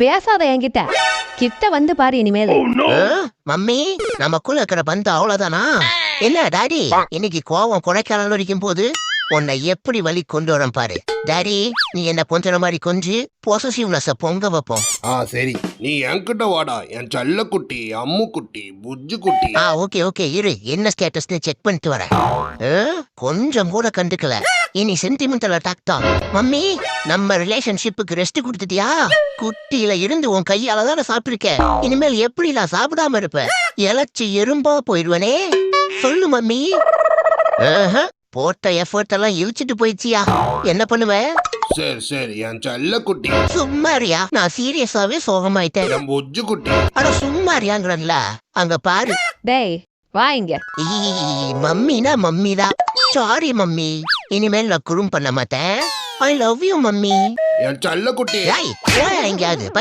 பேசாத என்கிட்ட. கிட்ட வந்து பாரு இனிமேல். மம்மி நமக்குள்ள இருக்கிற பந்து அவ்வளவுதானா? என்ன டாடி இன்னைக்கு கோவம் கொடைக்கானல் வரைக்கும் போது உன்னை எப்படி வழி கொண்டு வரேன் பாரு. டாடி நீ என்ன கொஞ்ச மாதிரி கொஞ்சி பொசசிவ்னஸ் பொங்க வைப்போம். சரி நீ என்கிட்ட வாடா என் செல்ல குட்டி அம்மு குட்டி புஜ்ஜு குட்டி. ஓகே ஓகே இரு என்ன ஸ்டேட்டஸ்னு செக் பண்ணிட்டு வரேன். கொஞ்சம் கூட கண்டுக்கல. இனி சென்டிமெண்டல் அட்டாக் தான். மம்மி நம்ம ரிலேஷன்ஷிப்புக்கு ரெஸ்ட் கொடுத்துட்டியா? குட்டியில இருந்து உன் கையால தானே சாப்பிட்டிருக்க. இனிமேல் எப்படி நான் சாப்பிடாம இருப்பேன்? இலச்சி எறும்பா போயிடுவனே. சொல்லு மம்மி. போட்ட எஃபர்ட் எல்லாம் இழுச்சிட்டு போயிடுச்சியா? என்ன பண்ணுவேன்? சரி சரி என் செல்ல குட்டி. சும்மாரியா நான் சீரியஸாவே சோகமாயிட்டேன். என் புஜ்ஜு குட்டி. அட சும்மாரியாங்கிறன்ல அங்க பாரு. டேய் வா இங்க. மம்மினா மம்மி தான். சாரி மம்மி இனிமேல் நான் குறும் பண்ண மாட்டேன். I love you mummy. என் செல்ல குட்டி. எங்கேயாவது